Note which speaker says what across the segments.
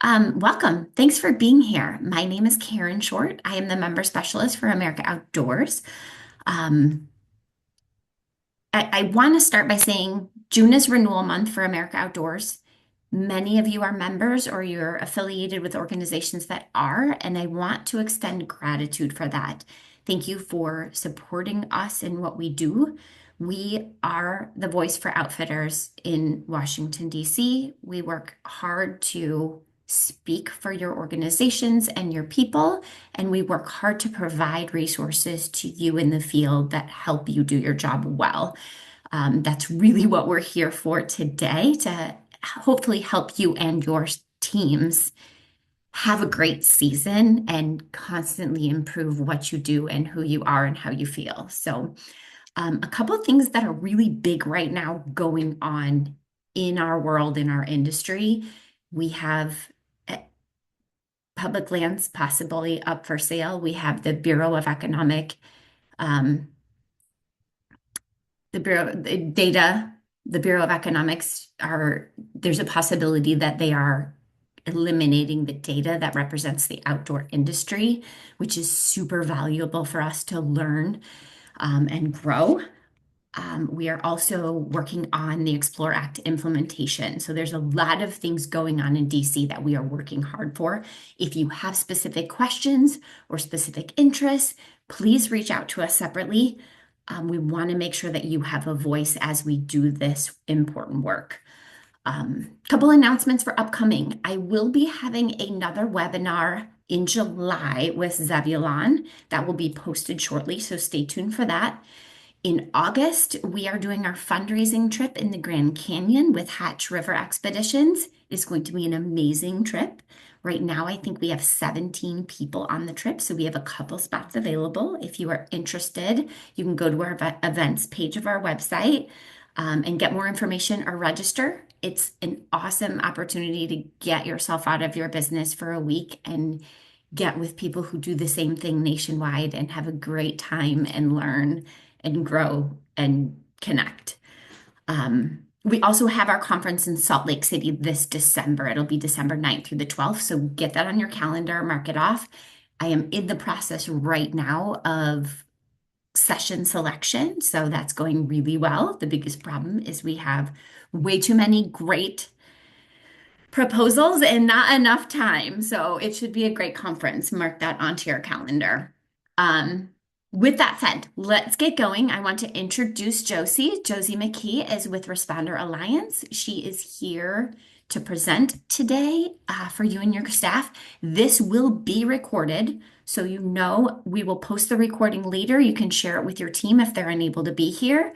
Speaker 1: Welcome. Thanks for being here. My name is Karen Short. I am the member specialist for America Outdoors. Um, I want to start by saying June is renewal month for America Outdoors. Many of you are members or you're affiliated with organizations that are, and I want to extend gratitude for that. Thank you for supporting us in what we do. We are the voice for outfitters in Washington, D.C. We work hard to speak for your organizations and your people, and we work hard to provide resources to you in the field that help you do your job well. That's really what we're here for today to hopefully help you and your teams have a great season and constantly improve what you do and who you are and how you feel. So, a couple of things that are really big right now going on in our world, in our industry. We have public lands possibly up for sale. We have the Bureau of Economic um, the Bureau the data, the Bureau of Economics are, there's a possibility that they are eliminating the data that represents the outdoor industry, which is super valuable for us to learn and grow. We are also working on the Explore Act implementation. So there's a lot of things going on in DC that we are working hard for. If you have specific questions or specific interests, please reach out to us separately. We want to make sure that you have a voice as we do this important work. Couple announcements for upcoming. I will be having another webinar in July with Zebulon that will be posted shortly, so stay tuned for that. In August, we are doing our fundraising trip in the Grand Canyon with Hatch River Expeditions. It's going to be an amazing trip. Right now, I think we have 17 people on the trip, so we have a couple spots available. If you are interested, you can go to our events page of our website and get more information or register. It's an awesome opportunity to get yourself out of your business for a week and get with people who do the same thing nationwide and have a great time and learn and grow and connect. We also have our conference in Salt Lake City this December. It'll be December 9th through the 12th. So get that on your calendar, mark it off. I am in the process right now of session selection. So that's going really well. The biggest problem is we have way too many great proposals and not enough time. So it should be a great conference. Mark that onto your calendar. Um, with that said, let's get going. I want to introduce Josie. Josie McKee is with Responder Alliance. She is here to present today for you and your staff. This will be recorded, so you know we will post the recording later. You can share it with your team if they're unable to be here,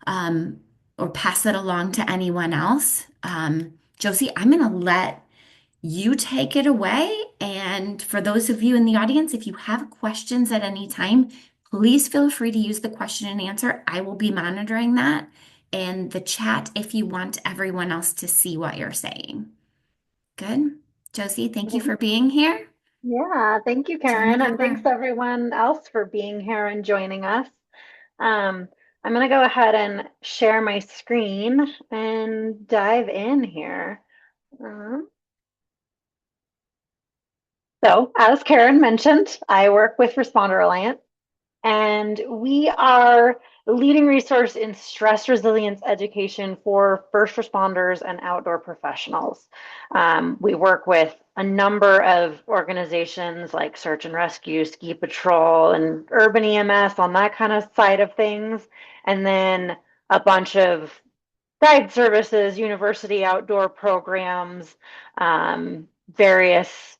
Speaker 1: or pass it along to anyone else. Josie, I'm going to let you take it away. And for those of you in the audience, if you have questions at any time, please feel free to use the question and answer. I will be monitoring that and the chat if you want everyone else to see what you're saying. Good. Josie, thank you for being here.
Speaker 2: Yeah, thank you,
Speaker 1: Turn
Speaker 2: Karen,
Speaker 1: it
Speaker 2: and thanks
Speaker 1: over.
Speaker 2: everyone else for being here and joining us. I'm going to go ahead and share my screen and dive in here. Um, as Karen mentioned, I work with Responder Alliance, and we are the leading resource in stress resilience education for first responders and outdoor professionals. We work with a number of organizations like Search and Rescue, Ski Patrol, and Urban EMS on that kind of side of things. And then a bunch of guide services, university outdoor programs, various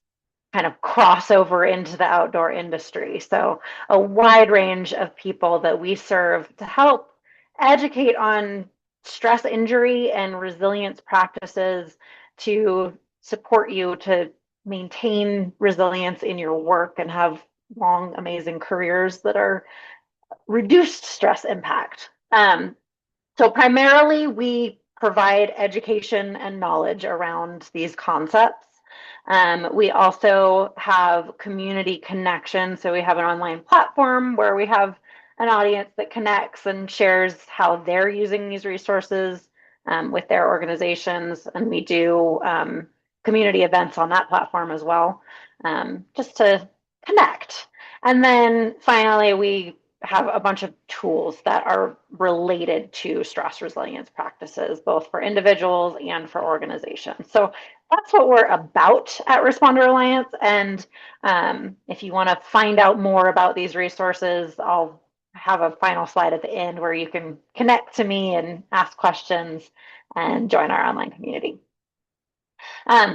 Speaker 2: kind of crossover into the outdoor industry. So a wide range of people that we serve to help educate on stress injury and resilience practices to support you to maintain resilience in your work and have long, amazing careers that are reduced stress impact. So primarily we provide education and knowledge around these concepts. We also have community connection. So we have an online platform where we have an audience that connects and shares how they're using these resources with their organizations. And we do community events on that platform as well, just to connect. And then finally, we have a bunch of tools that are related to stress resilience practices, both for individuals and for organizations. So that's what we're about at Responder Alliance. And if you want to find out more about these resources, I'll have a final slide at the end where you can connect to me and ask questions and join our online community.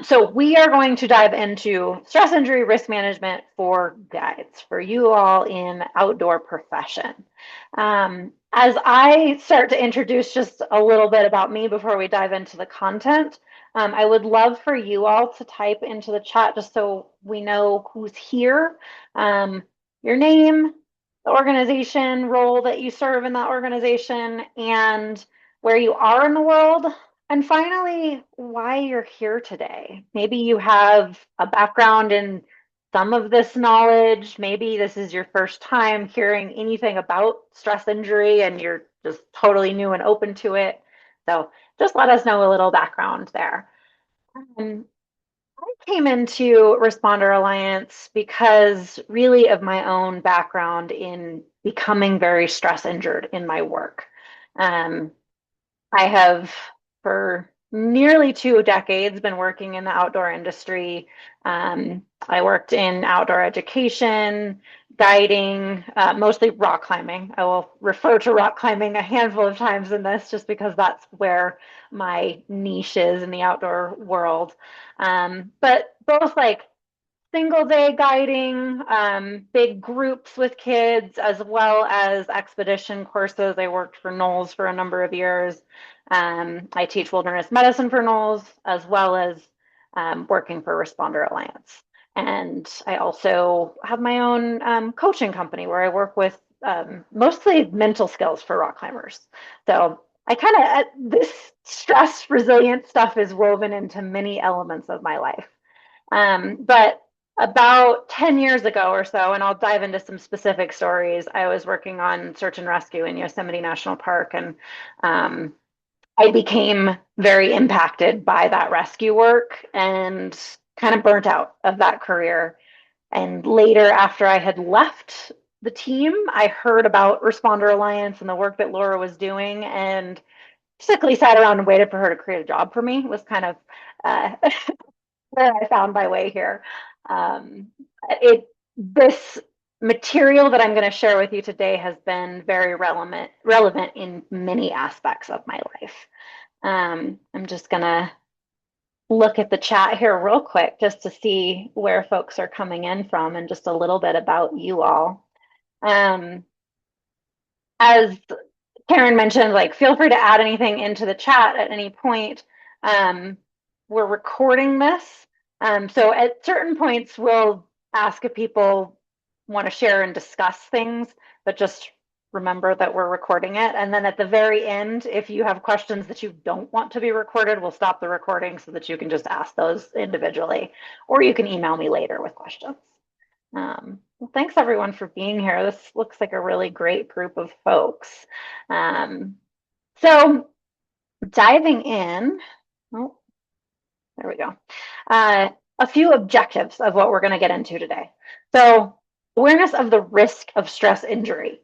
Speaker 2: So we are going to dive into stress injury risk management for guides, for you all in outdoor profession. As I start to introduce just a little bit about me before we dive into the content, I would love for you all to type into the chat just so we know who's here, your name, the organization, role that you serve in that organization, and where you are in the world. And finally, why you're here today. Maybe you have a background in some of this knowledge. Maybe this is your first time hearing anything about stress injury and you're just totally new and open to it. So just let us know a little background there. Um, I came into Responder Alliance because really of my own background in becoming very stress injured in my work. Um, I have, for nearly 2 decades, been working in the outdoor industry. I worked in outdoor education, guiding, mostly rock climbing. I will refer to rock climbing a handful of times in this just because that's where my niche is in the outdoor world. But both like single day guiding, big groups with kids, as well as expedition courses. I worked for NOLS for a number of years. I teach wilderness medicine for NOLS, as well as working for Responder Alliance. And I also have my own coaching company where I work with mostly mental skills for rock climbers. So I kind of, this stress resilient stuff is woven into many elements of my life. But about 10 years ago or so, and I'll dive into some specific stories, I was working on search and rescue in Yosemite National Park, and I became very impacted by that rescue work and kind of burnt out of that career. And later, after I had left the team, I heard about Responder Alliance and the work that Laura was doing, and basically sat around and waited for her to create a job for me. It was kind of where I found my way here. Um, this material that I'm going to share with you today has been very relevant in many aspects of my life. I'm just going to look at the chat here real quick just to see where folks are coming in from and just a little bit about you all. As Karen mentioned, like, feel free to add anything into the chat at any point. We're recording this. So at certain points, we'll ask if people want to share and discuss things, but just remember that we're recording it. And then at the very end, if you have questions that you don't want to be recorded, we'll stop the recording so that you can just ask those individually, or you can email me later with questions. Well, thanks everyone for being here. This looks like a really great group of folks. So diving in, oh, there we go. A few objectives of what we're going to get into today. So awareness of the risk of stress injury.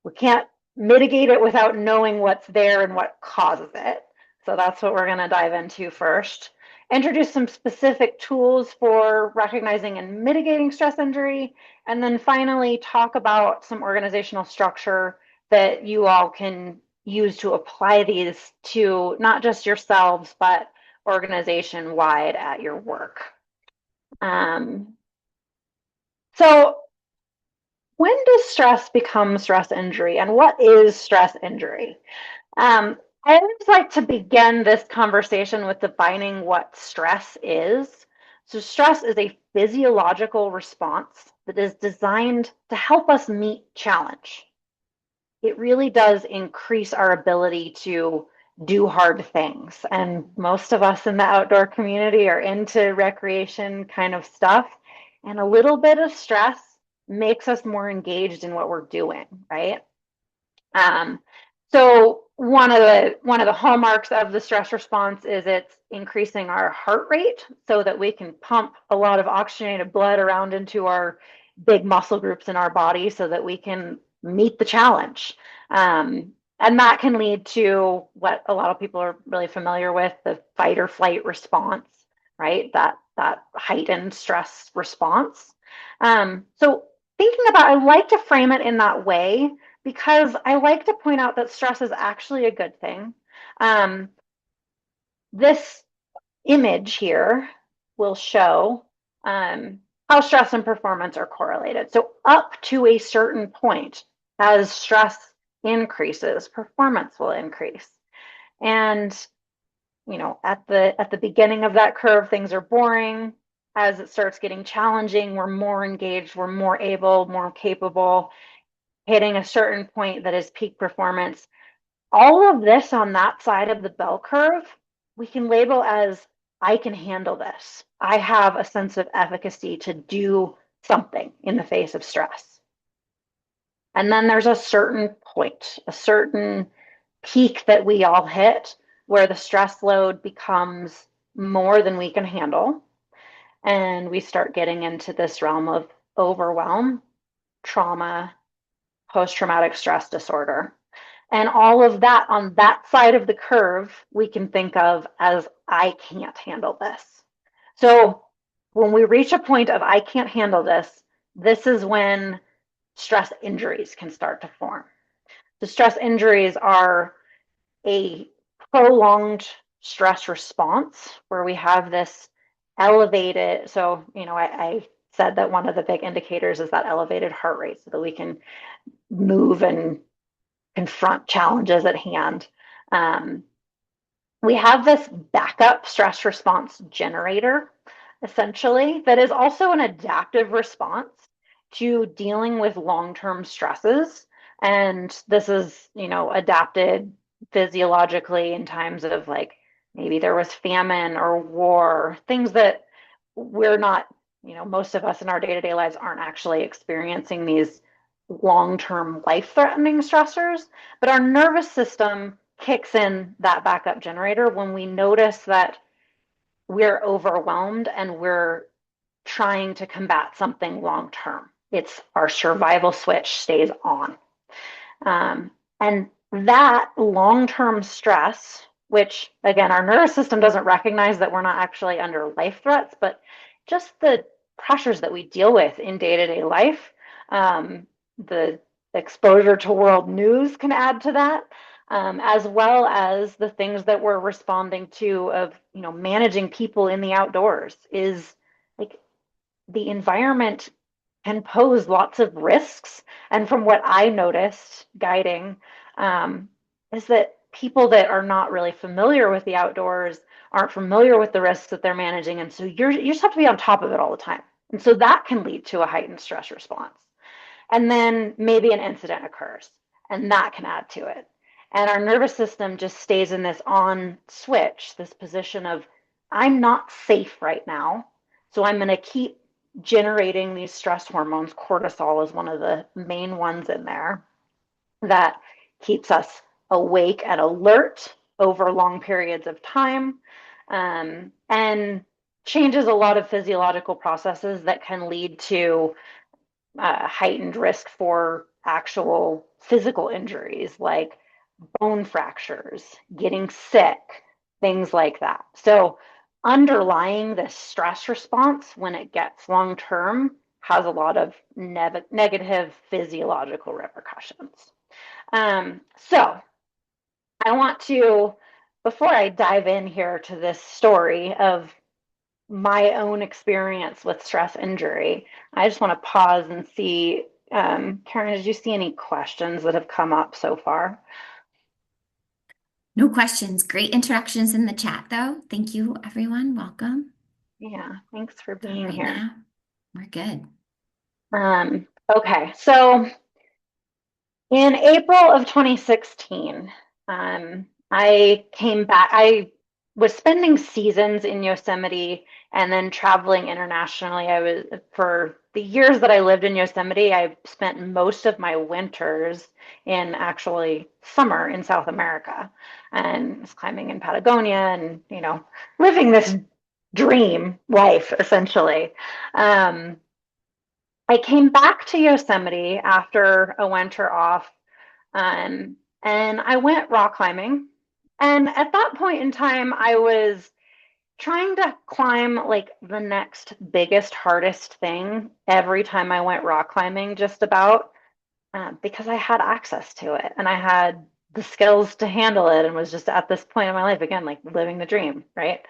Speaker 2: We can't mitigate it without knowing what's there and what causes it. So that's what we're going to dive into first. Introduce some specific tools for recognizing and mitigating stress injury. And then finally, talk about some organizational structure that you all can use to apply these to not just yourselves, but organization wide at your work. So when does stress become stress injury, and what is stress injury? I always like to begin this conversation with defining what stress is. So stress is a physiological response that is designed to help us meet challenge. It really does increase our ability to do hard things. And most of us in the outdoor community are into recreation kind of stuff. And a little bit of stress makes us more engaged in what we're doing, right? So one of the hallmarks of the stress response is it's increasing our heart rate so that we can pump a lot of oxygenated blood around into our big muscle groups in our body so that we can meet the challenge. And that can lead to what a lot of people are really familiar with, the fight or flight response, right? That heightened stress response. So thinking about, I like to frame it in that way because I like to point out that stress is actually a good thing. Um, this image here will show how stress and performance are correlated. So up to a certain point, as stress increases, performance will increase. And at the beginning of that curve, things are boring. As it starts getting challenging, we're more engaged, we're more able, more capable, hitting a certain point that is peak performance. All of this on that side of the bell curve, we can label as I can handle this. I have a sense of efficacy to do something in the face of stress. And then there's a certain point, a certain peak that we all hit where the stress load becomes more than we can handle. And we start getting into this realm of overwhelm, trauma, post traumatic stress disorder. And all of that on that side of the curve, we can think of as I can't handle this. So when we reach a point of I can't handle this, this is when stress injuries can start to form. The stress injuries are a prolonged stress response where we have this elevated. So, I said that one of the big indicators is that elevated heart rate so that we can move and confront challenges at hand. Um, we have this backup stress response generator, essentially, that is also an adaptive response to dealing with long-term stresses. And this is, adapted physiologically in times of like maybe there was famine or war, things that we're not, most of us in our day-to-day lives aren't actually experiencing these long-term life-threatening stressors, but our nervous system kicks in that backup generator when we notice that we're overwhelmed and we're trying to combat something long term. It's our survival switch stays on. And that long term stress, which again, our nervous system doesn't recognize that we're not actually under life threats, but just the pressures that we deal with in day to day life, the exposure to world news can add to that. As well as the things that we're responding to of managing people in the outdoors is like the environment can pose lots of risks. And from what I noticed guiding, um, is that people that are not really familiar with the outdoors aren't familiar with the risks that they're managing. And so you just have to be on top of it all the time. And so that can lead to a heightened stress response. And then maybe an incident occurs, and that can add to it. And our nervous system just stays in this on switch, this position of, I'm not safe right now. So I'm going to keep generating these stress hormones. Cortisol is one of the main ones in there that keeps us awake and alert over long periods of time, and changes a lot of physiological processes that can lead to heightened risk for actual physical injuries like bone fractures, getting sick, things like that. So, underlying this stress response when it gets long term has a lot of negative physiological repercussions. So, I want to, before I dive in here to this story of my own experience with stress injury, I just want to pause and see. Karen, did you see any questions that have come up so far?
Speaker 1: No questions. Great interactions in the chat, though. Thank you, everyone. Welcome.
Speaker 2: Yeah, thanks for
Speaker 1: But
Speaker 2: being
Speaker 1: right
Speaker 2: here.
Speaker 1: now, we're good.
Speaker 2: Okay, so in April of 2016, I came back. I was spending seasons in Yosemite and then traveling internationally. I was for the years that I lived in Yosemite, I spent most of my winters in actually summer in South America and was climbing in Patagonia and, living this dream life essentially. Um, I came back to Yosemite after a winter off, and I went rock climbing. And at that point in time, I was trying to climb like the next biggest, hardest thing every time I went rock climbing, just about because I had access to it and I had the skills to handle it and was just at this point in my life, again, like living the dream, right?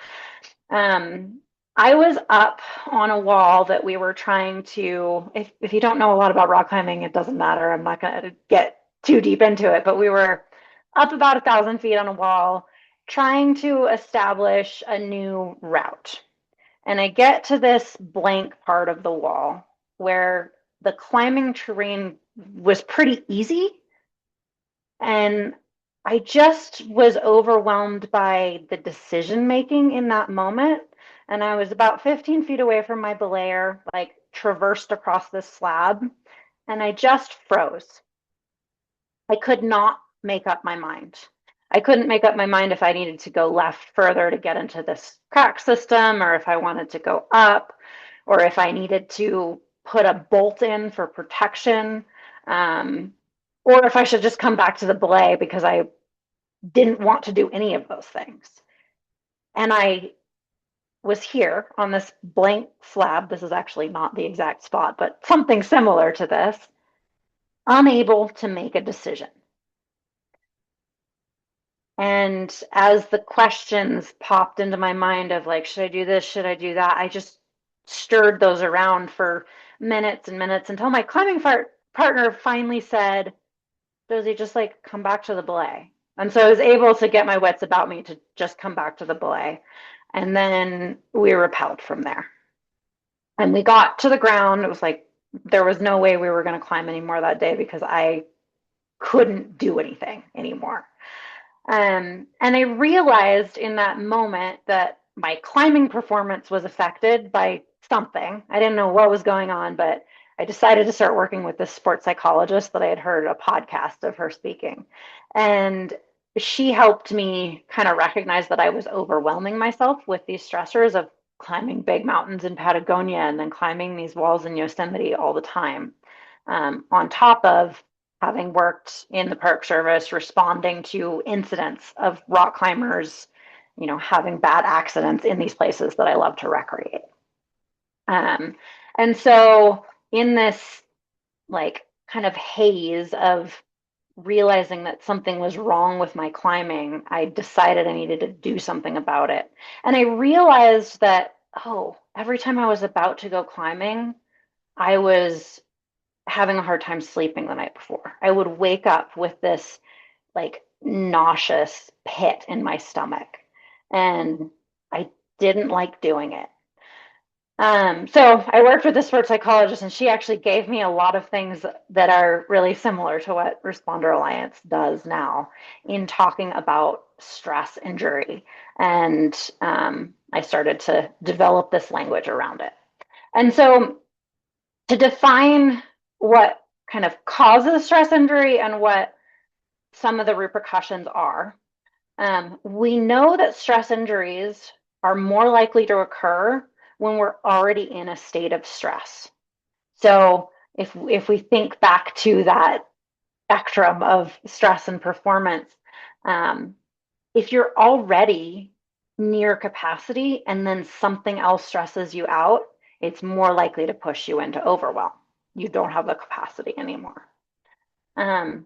Speaker 2: Um, I was up on a wall that we were trying to, if you don't know a lot about rock climbing, it doesn't matter. I'm not going to get too deep into it, but we were up about 1,000 feet on a wall trying to establish a new route. And I get to this blank part of the wall where the climbing terrain was pretty easy, and I just was overwhelmed by the decision making in that moment. And I was about 15 feet away from my belayer, like traversed across this slab, and I just froze. I could not make up my mind. I couldn't make up my mind if I needed to go left further to get into this crack system, or if I wanted to go up, or if I needed to put a bolt in for protection, um, or if I should just come back to the belay because I didn't want to do any of those things. And I was here on this blank slab. This is actually not the exact spot, but something similar to this, unable to make a decision. And as the questions popped into my mind of like, should I do this? Should I do that? I just stirred those around for minutes and minutes until my climbing partner finally said, Does he just like come back to the belay? And so I was able to get my wits about me to just come back to the belay. And then we rappelled from there. And we got to the ground. It was like there was no way we were going to climb anymore that day because I couldn't do anything anymore. And I realized in that moment that my climbing performance was affected by something. I didn't know what was going on, but I decided to start working with this sports psychologist that I had heard a podcast of her speaking. And she helped me kind of recognize that I was overwhelming myself with these stressors of climbing big mountains in Patagonia and then climbing these walls in Yosemite all the time. On top of having worked in the Park Service, responding to incidents of rock climbers, having bad accidents in these places that I love to recreate. Um, and so, in this like kind of haze of realizing that something was wrong with my climbing, I decided I needed to do something about it. And I realized that, oh, every time I was about to go climbing, I was having a hard time sleeping the night before. I would wake up with this like nauseous pit in my stomach, and I didn't like doing it. So I worked with a sports psychologist, and she actually gave me a lot of things that are really similar to what Responder Alliance does now in talking about stress injury. And I started to develop this language around it. And so to define what kind of causes stress injury and what some of the repercussions are, we know that stress injuries are more likely to occur when we're already in a state of stress. So if we think back to that spectrum of stress and performance, um, if you're already near capacity and then something else stresses you out, it's more likely to push you into overwhelm. You don't have the capacity anymore. Um,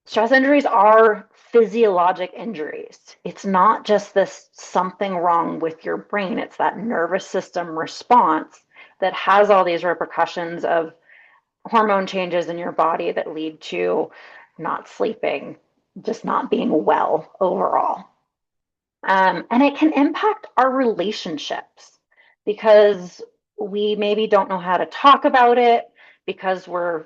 Speaker 2: Stress injuries are physiologic injuries. It's not just this something wrong with your brain, it's that nervous system response that has all these repercussions of hormone changes in your body that lead to not sleeping, just not being well overall. And it can impact our relationships because we maybe don't know how to talk about it, because we're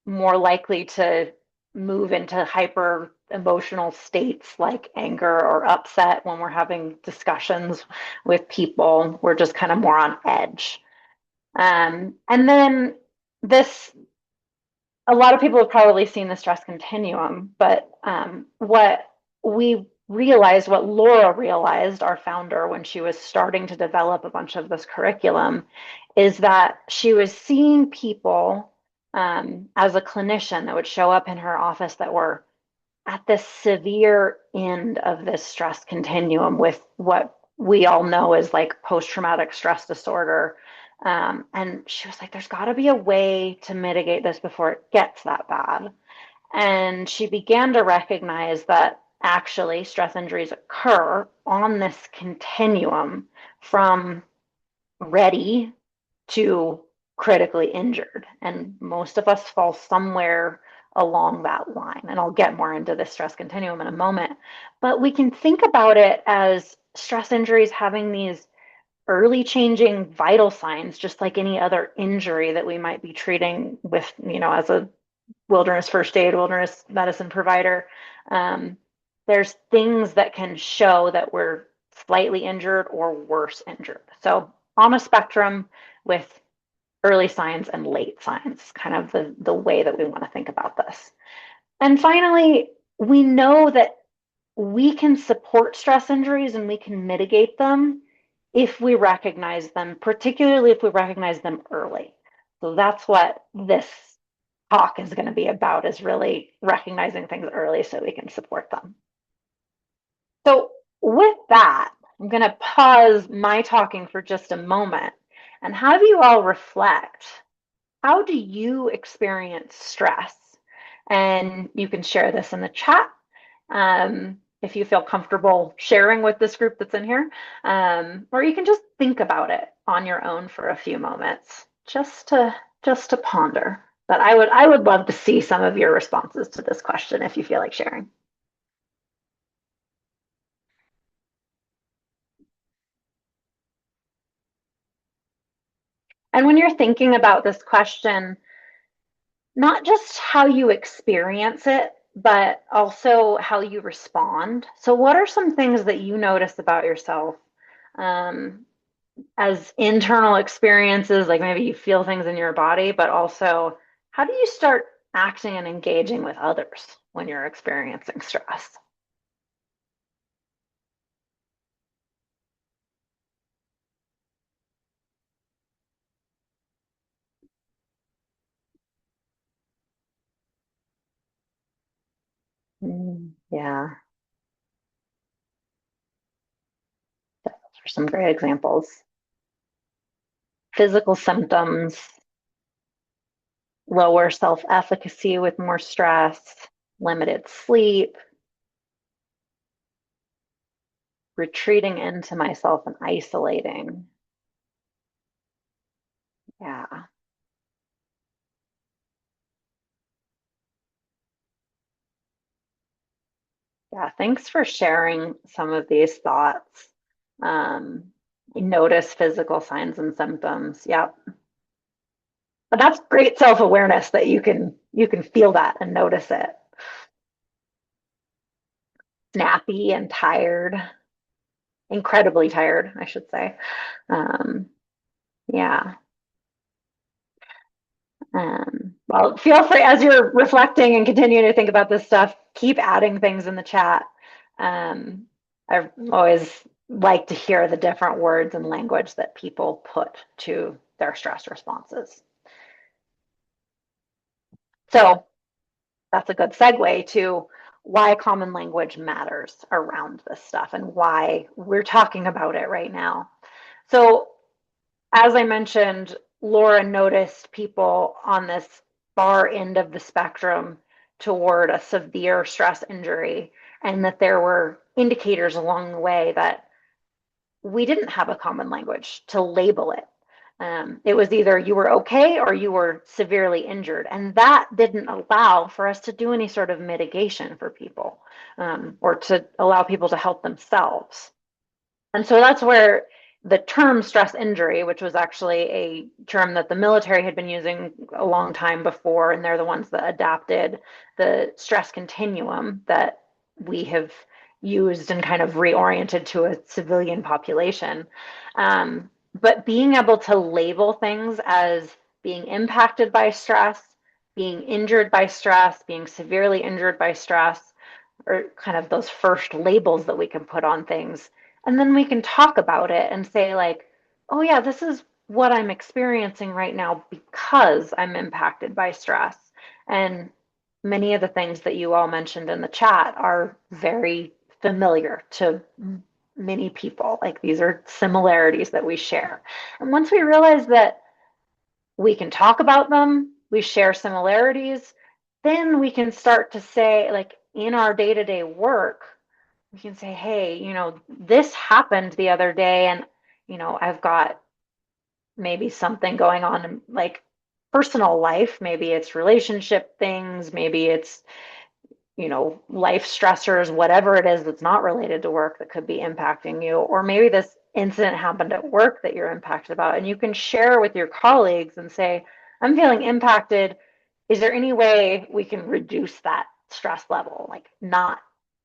Speaker 2: more likely to move into hyper emotional states like anger or upset when we're having discussions with people. We're just kind of more on edge. And then this, a lot of people have probably seen the stress continuum, but what we realized, what Laura realized, our founder, when she was starting to develop a bunch of this curriculum, is that she was seeing people as a clinician that would show up in her office that were at the severe end of this stress continuum with what we all know is like post-traumatic stress disorder. And she was like, there's got to be a way to mitigate this before it gets that bad. And she began to recognize that actually stress injuries occur on this continuum from ready to critically injured. And most of us fall somewhere along that line. And I'll get more into this stress continuum in a moment. But we can think about it as stress injuries having these early changing vital signs, just like any other injury that we might be treating with, as a wilderness first aid, wilderness medicine provider. Um, there's things that can show that we're slightly injured or worse injured. So on a spectrum with early signs and late signs, kind of the way that we want to think about this. And finally, we know that we can support stress injuries and we can mitigate them if we recognize them, particularly if we recognize them early. So that's what this talk is going to be about, is really recognizing things early so we can support them. So with that, I'm going to pause my talking for just a moment and have you all reflect. How do you experience stress? And you can share this in the chat if you feel comfortable sharing with this group that's in here, or you can just think about it on your own for a few moments, just to ponder. But I would love to see some of your responses to this question if you feel like sharing. And when you're thinking about this question, not just how you experience it, but also how you respond. So, what are some things that you notice about yourself um, as internal experiences? Like maybe you feel things in your body, but also how do you start acting and engaging with others when you're experiencing stress? Yeah, those are some great examples. Physical symptoms, lower self efficacy with more stress, limited sleep, retreating into myself and isolating. Yeah. Yeah. Thanks for sharing some of these thoughts. Um, Notice physical signs and symptoms. Yeah. But that's great self-awareness that you can feel that and notice it. Snappy and tired, incredibly tired, I should say. Um, yeah. Well, feel free as you're reflecting and continuing to think about this stuff, keep adding things in the chat. Um, I always like to hear the different words and language that people put to their stress responses. So that's a good segue to why common language matters around this stuff and why we're talking about it right now. So as I mentioned, Laura noticed people on this far end of the spectrum toward a severe stress injury, and that there were indicators along the way that we didn't have a common language to label it. It was either you were okay or you were severely injured, and that didn't allow for us to do any sort of mitigation for people or to allow people to help themselves. And so that's where the term stress injury, which was actually a term that the military had been using a long time before, and they're the ones that adapted the stress continuum that we have used and kind of reoriented to a civilian population. But being able to label things as being impacted by stress, being injured by stress, being severely injured by stress, or kind of those first labels that we can put on things. And then we can talk about it and say, like, oh, yeah, this is what I'm experiencing right now because I'm impacted by stress. And many of the things that you all mentioned in the chat are very familiar to many people. Like, these are similarities that we share. And once we realize that we can talk about them, we share similarities, then we can start to say, like, in our day-to-day work, we can say, hey, this happened the other day, and I've got maybe something going on in, like, personal life. Maybe it's relationship things, maybe it's life stressors, whatever it is that's not related to work that could be impacting you. Or maybe this incident happened at work that you're impacted about, and you can share with your colleagues and say, I'm feeling impacted. Is there any way we can reduce that stress level? Like, not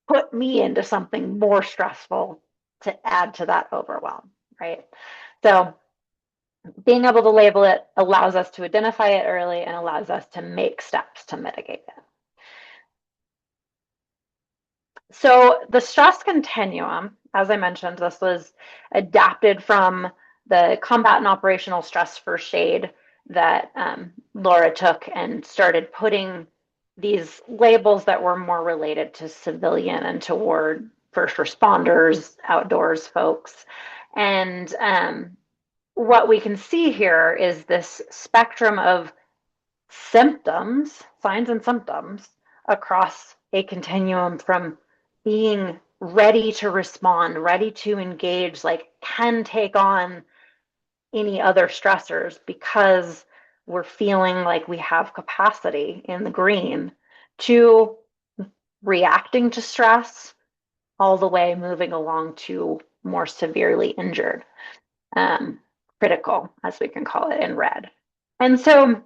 Speaker 2: put me into something more stressful to add to that overwhelm, right? So being able to label it allows us to identify it early and allows us to make steps to mitigate it. So the stress continuum, as I mentioned, this was adapted from the combat and operational stress first aid that Laura took and started putting these labels that were more related to civilian and toward first responders, outdoors folks. And what we can see here is this spectrum of symptoms, signs and symptoms across a continuum from being ready to respond, ready to engage, like can take on any other stressors because we're feeling like we have capacity in the green, to reacting to stress, all the way moving along to more severely injured, um, critical, as we can call it, in red. And so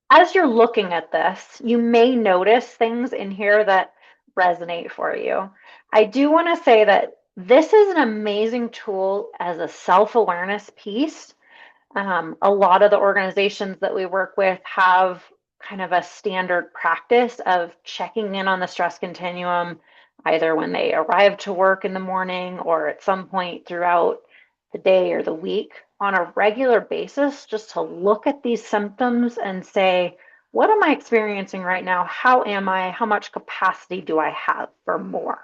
Speaker 2: as you're looking at this, you may notice things in here that resonate for you. I do want to say that this is an amazing tool as a self-awareness piece. A lot of the organizations that we work with have kind of a standard practice of checking in on the stress continuum, either when they arrive to work in the morning or at some point throughout the day or the week on a regular basis, just to look at these symptoms and say, what am I experiencing right now? How am I? How much capacity do I have for more?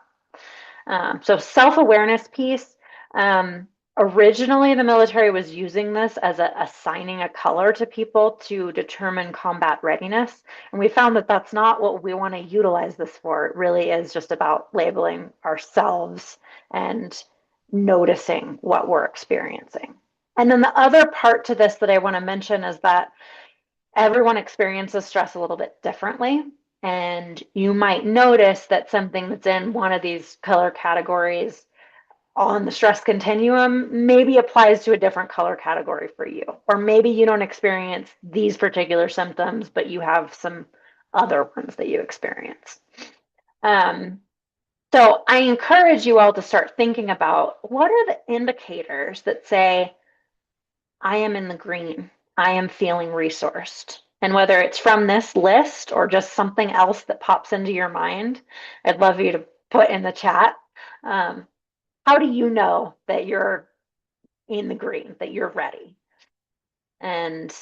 Speaker 2: So self-awareness piece. Um, Originally, the military was using this as assigning a color to people to determine combat readiness. And we found that that's not what we want to utilize this for. It really is just about labeling ourselves and noticing what we're experiencing. And then the other part to this that I want to mention is that everyone experiences stress a little bit differently. And you might notice that something that's in one of these color categories on the stress continuum maybe applies to a different color category for you. Or maybe you don't experience these particular symptoms, but you have some other ones that you experience. So I encourage you all to start thinking about, what are the indicators that say, I am in the green, I am feeling resourced. And whether it's from this list or just something else that pops into your mind, I'd love you to put in the chat. How do you know that you're in the green, that you're ready? And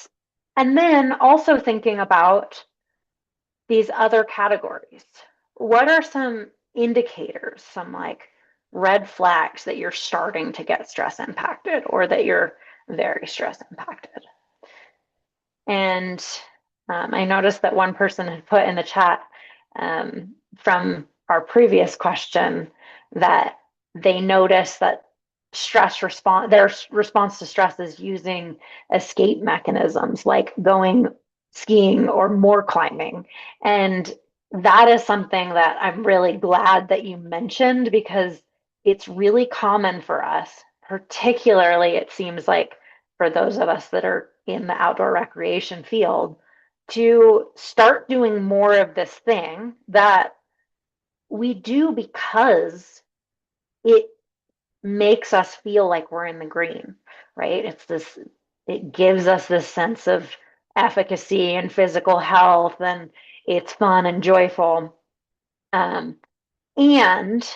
Speaker 2: then also thinking about these other categories. What are some indicators, some like red flags that you're starting to get stress impacted or that you're very stress impacted? And I noticed that one person had put in the chat from our previous question that they noticed that their response to stress is using escape mechanisms like going skiing or more climbing. And that is something that I'm really glad that you mentioned, because it's really common for us particularly it seems like for those of us that are in the outdoor recreation field, to start doing more of this thing that we do because it makes us feel like we're in the green, right? It gives us this sense of efficacy and physical health, and it's fun and joyful. Um, and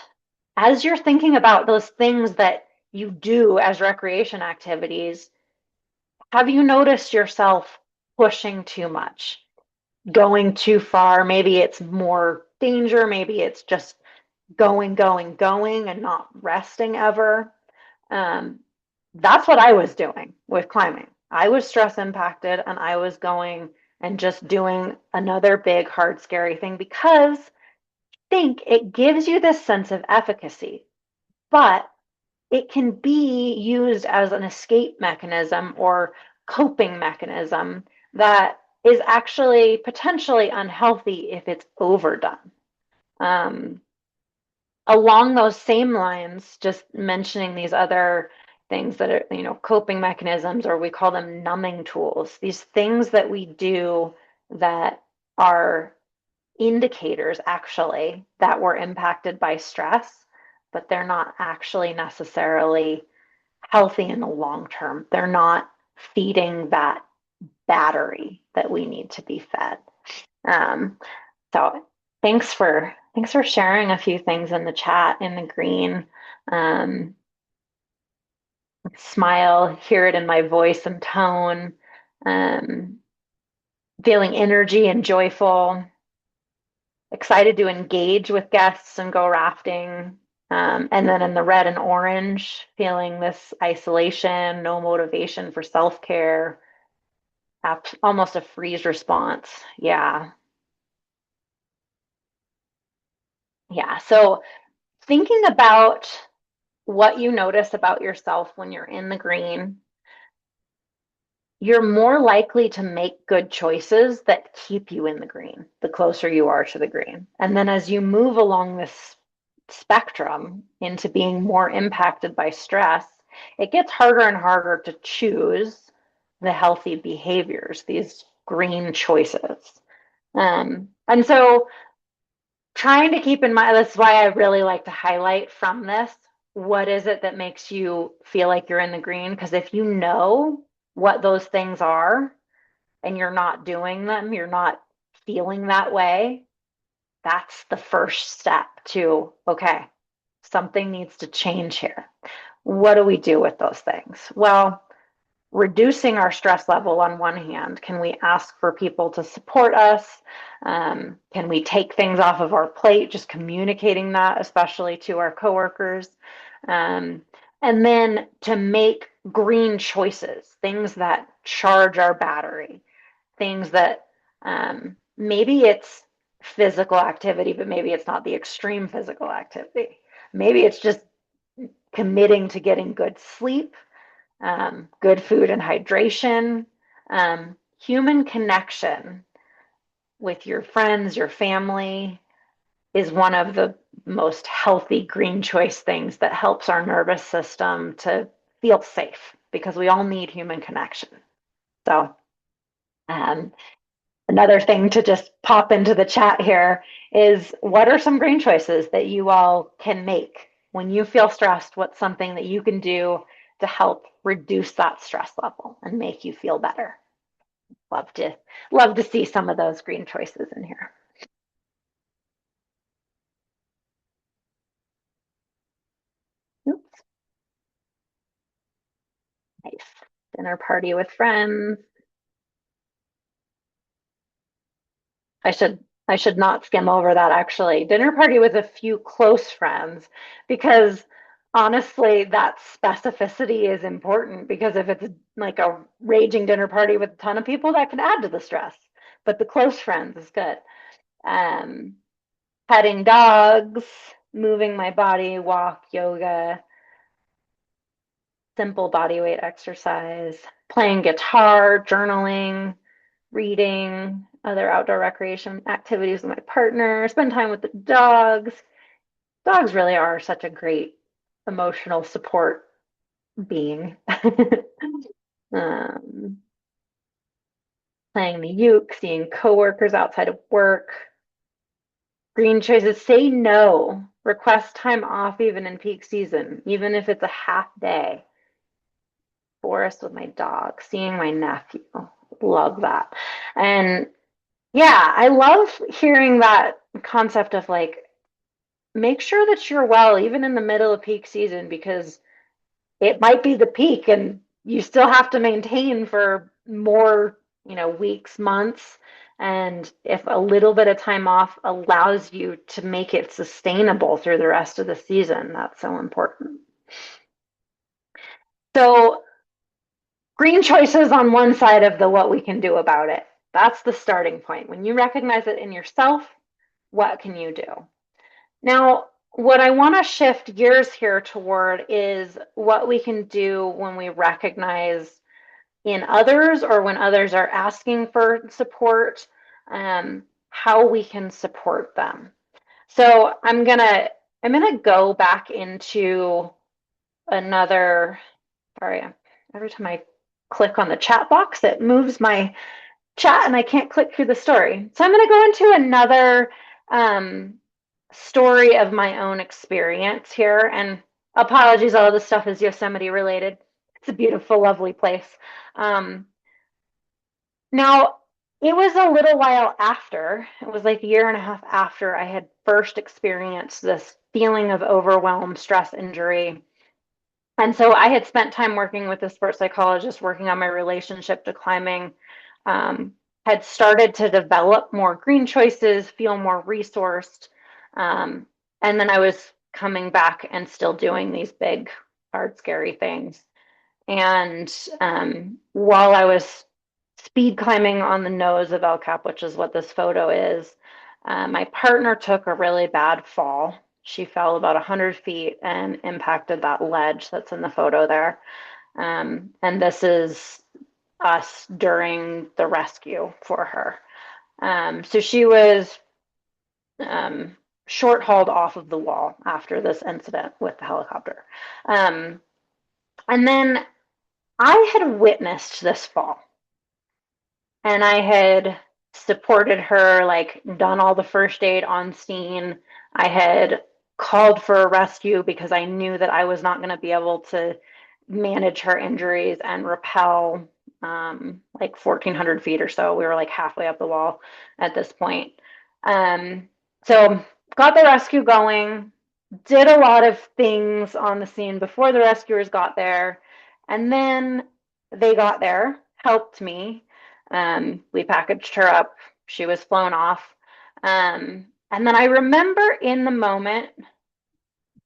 Speaker 2: as you're thinking about those things that you do as recreation activities, have you noticed yourself pushing too much, going too far? Maybe it's more danger, maybe it's just going, going, going and not resting ever. Um, that's what I was doing with climbing. I was stress impacted and I was going and just doing another big, hard, scary thing because I think it gives you this sense of efficacy, but it can be used as an escape mechanism or coping mechanism that is actually potentially unhealthy if it's overdone. Um, Along those same lines, just mentioning these other things that are, coping mechanisms, or we call them numbing tools, these things that we do that are indicators actually that we're impacted by stress, but they're not actually necessarily healthy in the long term. They're not feeding that battery that we need to be fed. Um, so thanks for sharing a few things in the chat in the green. Um, Smile, hear it in my voice and tone. Um, Feeling energy and joyful, excited to engage with guests and go rafting. And then in the red and orange, feeling this isolation, no motivation for self-care, almost a freeze response. Yeah. Yeah. So thinking about what you notice about yourself when you're in the green, you're more likely to make good choices that keep you in the green the closer you are to the green. And then as you move along this spectrum into being more impacted by stress, it gets harder and harder to choose the healthy behaviors, these green choices. And so trying to keep in mind, that's why I really like to highlight from this, what is it that makes you feel like you're in the green? Because if you know what those things are and you're not doing them, you're not feeling that way, that's the first step to, okay, something needs to change here. What do we do with those things? Well, reducing our stress level on one hand, can we ask for people to support us? Can we take things off of our plate? Just communicating that, especially to our coworkers. Um, and then to make green choices, things that charge our battery, things that maybe it's physical activity, but maybe it's not the extreme physical activity. Maybe it's just committing to getting good sleep, good food and hydration, human connection with your friends, your family is one of the most healthy green choice things that helps our nervous system to feel safe because we all need human connection. So, um, another thing to just pop into the chat here is what are some green choices that you all can make when you feel stressed? What's something that you can do to help reduce that stress level and make you feel better? Love to love to see some of those green choices in here. Oops, nice. Dinner party with friends. I should I should not skim over that actually. Dinner party with a few close friends because honestly that specificity is important because if it's like a raging dinner party with a ton of people that can add to the stress. But the close friends is good. Um, Petting dogs, moving my body, walk, yoga, simple body weight exercise, playing guitar, journaling, reading, other outdoor recreation activities with my partner, spend time with the dogs. Dogs really are such a great emotional support being. um, Playing the uke, seeing coworkers outside of work. Green choices, say no. Request time off even in peak season, even if it's a half day. Forest with my dog, seeing my nephew. Love that. And yeah, I love hearing that concept of like, make sure that you're well, even in the middle of peak season, because it might be the peak and you still have to maintain for more, weeks, months. And if a little bit of time off allows you to make it sustainable through the rest of the season, that's so important. So, green choices on one side of the what we can do about it. That's the starting point. When you recognize it in yourself, what can you do? Now, what I want to shift gears here toward is what we can do when we recognize in others or when others are asking for support, how we can support them. So I'm gonna go back into another. Sorry, every time I click on the chat box, it moves my chat and I can't click through the story. So I'm going to go into another um, story of my own experience here. And apologies, all of this stuff is Yosemite related. It's a beautiful, lovely place. Um, Now, it was a little while after, it was like a year and a half after I had first experienced this feeling of overwhelm, stress injury. And so I had spent time working with a sports psychologist, working on my relationship to climbing, had started to develop more green choices, feel more resourced. Um, and then I was coming back and still doing these big, hard, scary things. And while I was speed climbing on the nose of El Cap, which is what this photo is, my partner took a really bad fall. She fell about 100 feet and impacted that ledge that's in the photo there. And this is us during the rescue for her. So she was um, short hauled off of the wall after this incident with the helicopter. Um, and then I had witnessed this fall and I had supported her, like done all the first aid on scene. I had called for a rescue because I knew that I was not going to be able to manage her injuries and rappel like 1,400 feet or so. We were like halfway up the wall at this point. So got the rescue going, did a lot of things on the scene before the rescuers got there. And then they got there, helped me. We packaged her up. She was flown off. And then I remember in the moment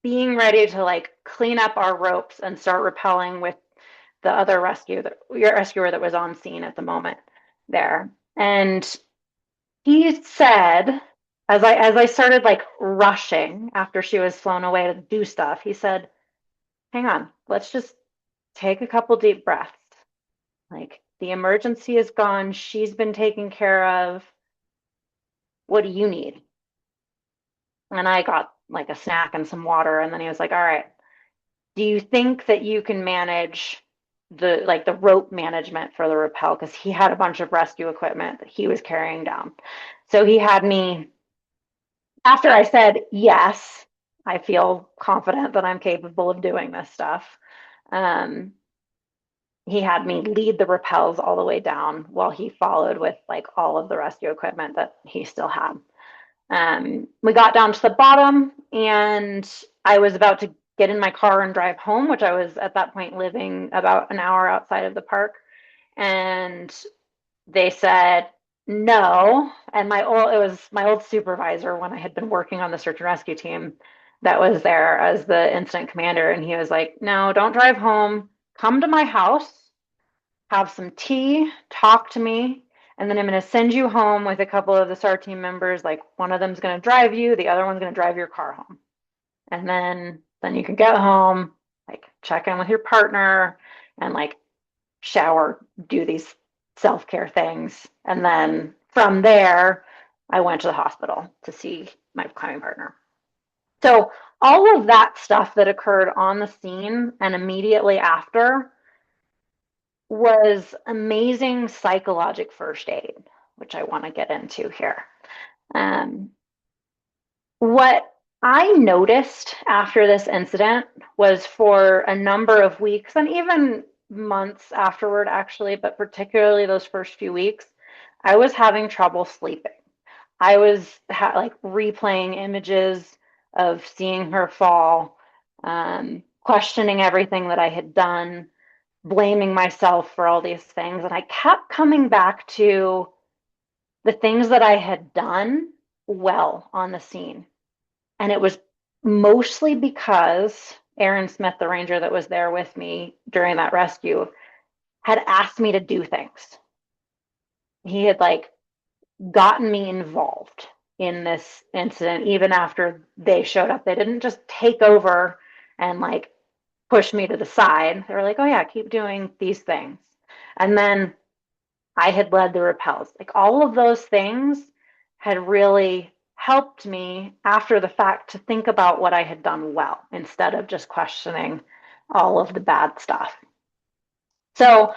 Speaker 2: being ready to like clean up our ropes and start rappelling with the other rescuer that was on scene at the moment there. And he said, as I started like rushing after she was flown away to do stuff, he said, "Hang on, let's just take a couple deep breaths. Like the emergency is gone. She's been taken care of. What do you need?" And I got like a snack and some water. And then he was like, "All right, do you think that you can manage the rope management for the rappel?" Because he had a bunch of rescue equipment that he was carrying down. So he had me, after I said yes, I feel confident that I'm capable of doing this stuff. Um, he had me lead the rappels all the way down while he followed with like all of the rescue equipment that he still had. We got down to the bottom and I was about to get in my car and drive home, which I was at that point living about an hour outside of the park. And they said no. And it was my old supervisor when I had been working on the search and rescue team that was there as the incident commander. And he was like, "No, don't drive home. Come to my house, have some tea, talk to me, and then I'm going to send you home with a couple of the SAR team members. Like one of them's going to drive you, the other one's going to drive your car home. And then you can get home, like check in with your partner and like shower, do these self-care things. And then from there, I went to the hospital to see my climbing partner." So all of that stuff that occurred on the scene and immediately after was amazing psychologic first aid, which I want to get into here. Um, what I noticed after this incident was for a number of weeks and even months afterward, actually, but particularly those first few weeks, I was having trouble sleeping. I was like replaying images of seeing her fall, questioning everything that I had done, blaming myself for all these things. And I kept coming back to the things that I had done well on the scene. And it was mostly because Aaron Smith, the ranger that was there with me during that rescue, had asked me to do things. He had like gotten me involved in this incident even after they showed up. They didn't just take over and like push me to the side. They were like, oh yeah, keep doing these things. And then I had led the repels. Like all of those things had really helped me after the fact to think about what I had done well instead of just questioning all of the bad stuff. So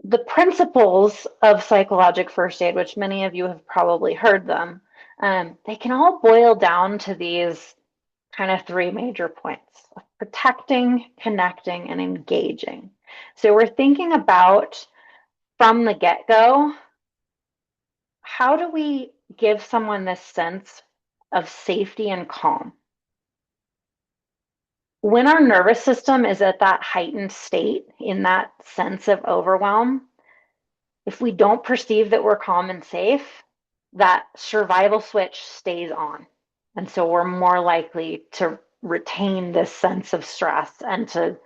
Speaker 2: the principles of psychologic first aid, which many of you have probably heard them, they can all boil down to these kind of three major points of protecting, connecting, and engaging. So we're thinking about from the get go, how do we give someone this sense of safety and calm? When our nervous system is at that heightened state, in that sense of overwhelm, if we don't perceive that we're calm and safe, that survival switch stays on. And so we're more likely to retain this sense of stress and to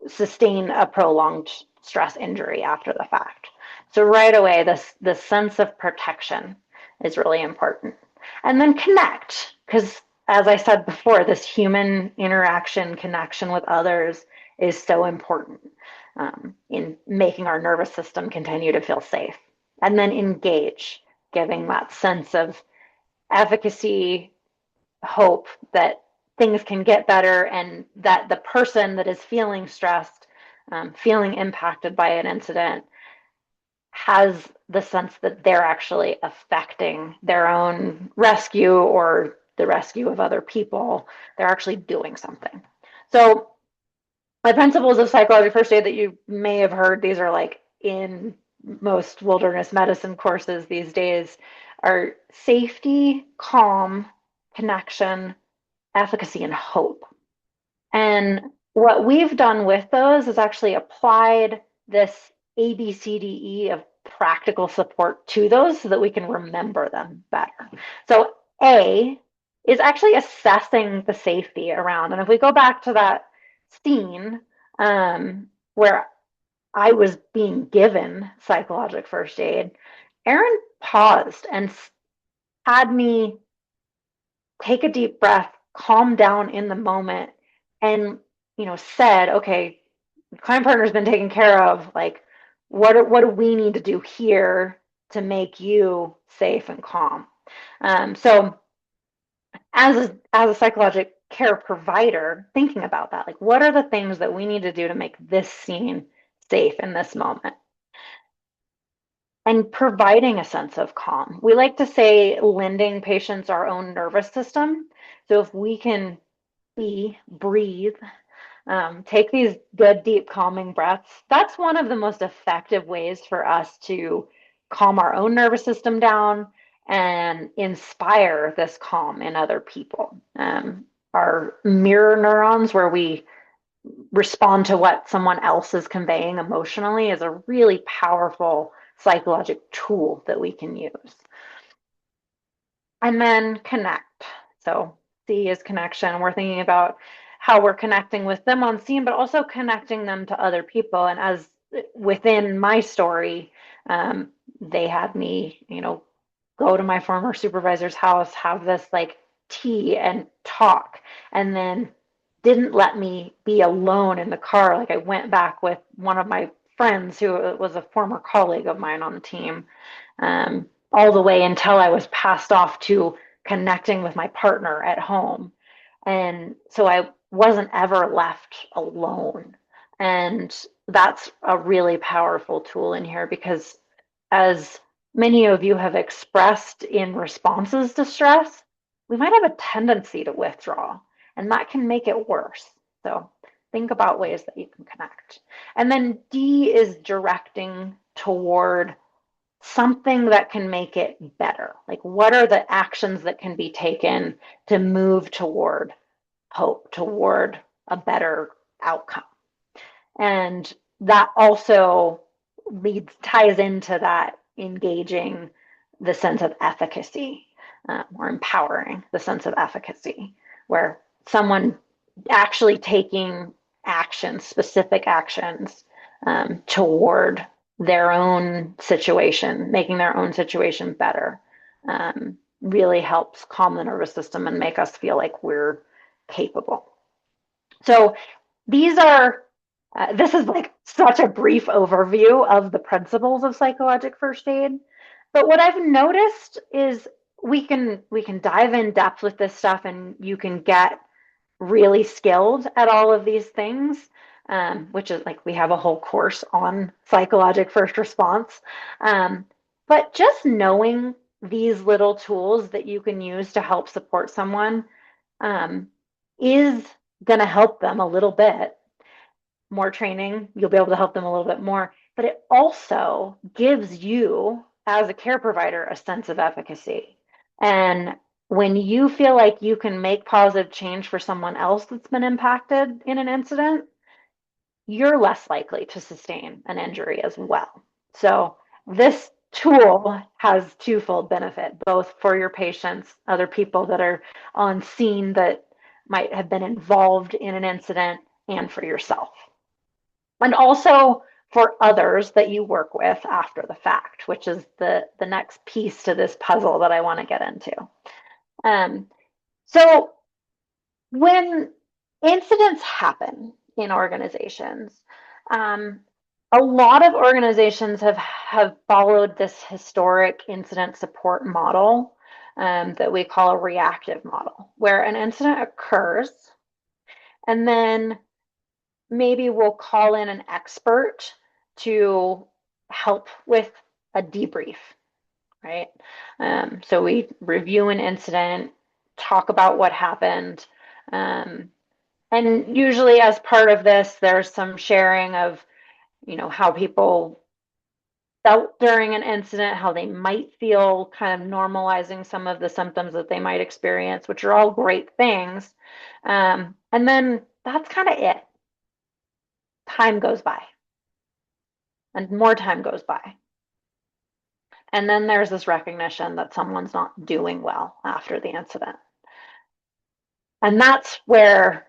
Speaker 2: sustain a prolonged stress injury after the fact. So right away, this sense of protection is really important. And then connect, because as I said before, this human interaction, connection with others is so important in making our nervous system continue to feel safe. And then engage, giving that sense of efficacy, hope that things can get better and that the person that is feeling stressed, feeling impacted by an incident, has the sense that they're actually affecting their own rescue or the rescue of other people. They're actually doing something. So, my principles of psychology first aid that you may have heard, these are like in most wilderness medicine courses these days, are safety, calm, connection, efficacy, and hope. And what we've done with those is actually applied this ABCDE of practical support to those so that we can remember them better. So A is actually assessing the safety around. And if we go back to that scene where I was being given psychological first aid, Aaron paused and had me take a deep breath, calm down in the moment, and said, okay, client partner's been taken care of. Like, what do we need to do here to make you safe and calm? So as a psychological care provider, thinking about that, like what are the things that we need to do to make this scene safe in this moment? And providing a sense of calm. We like to say lending patients our own nervous system. So if we can breathe, take these good, deep, calming breaths, that's one of the most effective ways for us to calm our own nervous system down and inspire this calm in other people. Our mirror neurons, where we respond to what someone else is conveying emotionally, is a really powerful psychological tool that we can use. And then connect. So C is connection. We're thinking about how we're connecting with them on scene, but also connecting them to other people. And as within my story, they had me, go to my former supervisor's house, have this like tea and talk, and then didn't let me be alone in the car. Like I went back with one of my friends who was a former colleague of mine on the team, all the way until I was passed off to connecting with my partner at home. And so I wasn't ever left alone. And that's a really powerful tool in here because, as many of you have expressed in responses to stress, we might have a tendency to withdraw, and that can make it worse. So think about ways that you can connect. And then D is directing toward something that can make it better. Like, what are the actions that can be taken to move toward hope, toward a better outcome? And that also ties into that engaging the sense of efficacy, or empowering the sense of efficacy, where someone actually taking actions, specific actions, toward their own situation, making their own situation better, really helps calm the nervous system and make us feel like we're capable. So these are this is like such a brief overview of the principles of psychologic first aid. But what I've noticed is we can dive in depth with this stuff, and you can get really skilled at all of these things, which is like we have a whole course on psychologic first response. Um, but just knowing these little tools that you can use to help support someone, um, is going to help them a little bit. More training, you'll be able to help them a little bit more. But it also gives you, as a care provider, a sense of efficacy. And when you feel like you can make positive change for someone else that's been impacted in an incident, you're less likely to sustain an injury as well. So this tool has twofold benefit, both for your patients, other people that are on scene that might have been involved in an incident, and for yourself. And also for others that you work with after the fact, which is the next piece to this puzzle that I want to get into. Um, so when incidents happen in organizations, um, a lot of organizations have followed this historic incident support model, that we call a reactive model, where an incident occurs and then maybe we'll call in an expert to help with a debrief, right? So we review an incident, talk about what happened, um, and usually as part of this, there's some sharing of, how people felt during an incident, how they might feel, kind of normalizing some of the symptoms that they might experience, which are all great things. And then that's kind of it. Time goes by and more time goes by. And then there's this recognition that someone's not doing well after the incident. And that's where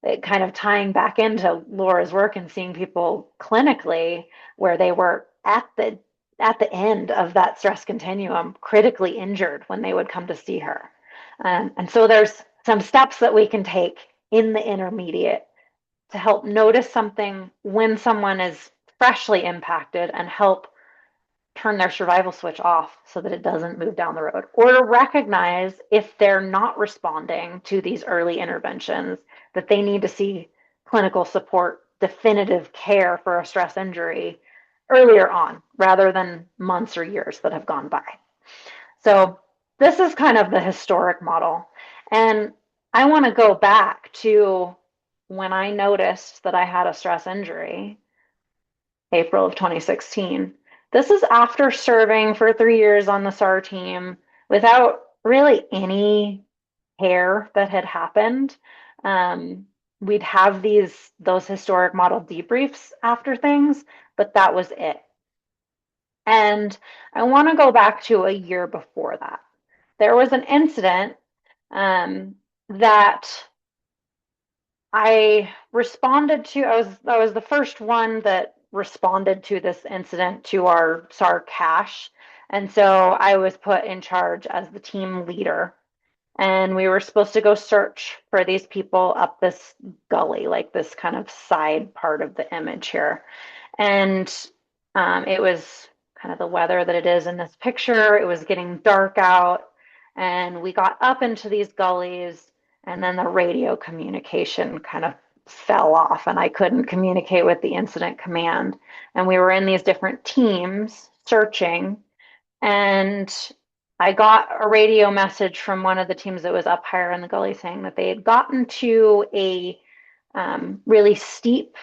Speaker 2: it kind of tying back into Laura's work and seeing people clinically where they were at the end of that stress continuum, critically injured when they would come to see her. And so there's some steps that we can take in the intermediate to help notice something when someone is freshly impacted and help turn their survival switch off so that it doesn't move down the road, or to recognize if they're not responding to these early interventions, that they need to see clinical support, definitive care for a stress injury earlier on rather than months or years that have gone by. So this is kind of the historic model. And I want to go back to when I noticed that I had a stress injury, April of 2016. This is after serving for 3 years on the SAR team without really any care that had happened. We'd have those historic model debriefs after things, but that was it. And I want to go back to a year before that. There was an incident, that I responded to. I was the first one that responded to this incident to our SAR cache. And so I was put in charge as the team leader. And we were supposed to go search for these people up this gully, like this kind of side part of the image here. And it was kind of the weather that it is in this picture. It was getting dark out. And we got up into these gullies, and then the radio communication kind of fell off, and I couldn't communicate with the incident command. And we were in these different teams searching, and I got a radio message from one of the teams that was up higher in the gully saying that they had gotten to a really steep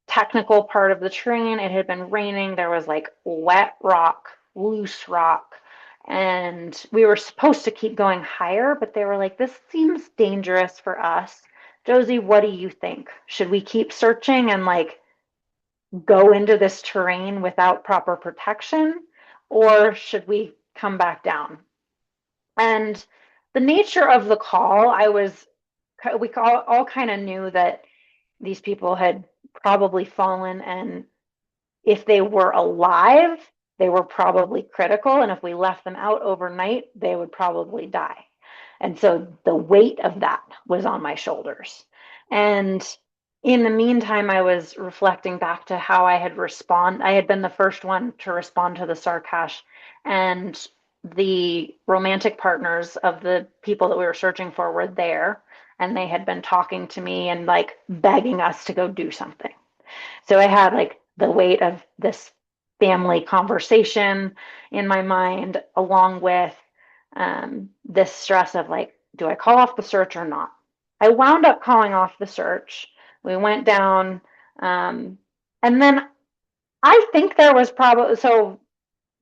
Speaker 2: technical part of the terrain. It had been raining. There was like wet rock, loose rock. And we were supposed to keep going higher, but they were like, this seems dangerous for us. Josie, what do you think? Should we keep searching and like go into this terrain without proper protection? Or should we come back down? And the nature of the call, we all kind of knew that these people had probably fallen, and if they were alive, they were probably critical. And if we left them out overnight, they would probably die. And so the weight of that was on my shoulders. And in the meantime, I was reflecting back to how I had been the first one to respond to the Sarkash, and the romantic partners of the people that we were searching for were there, and they had been talking to me and like begging us to go do something. So I had like the weight of this family conversation in my mind, along with this stress of like, do I call off the search or not? I wound up calling off the search. We went down, and then I think there was probably so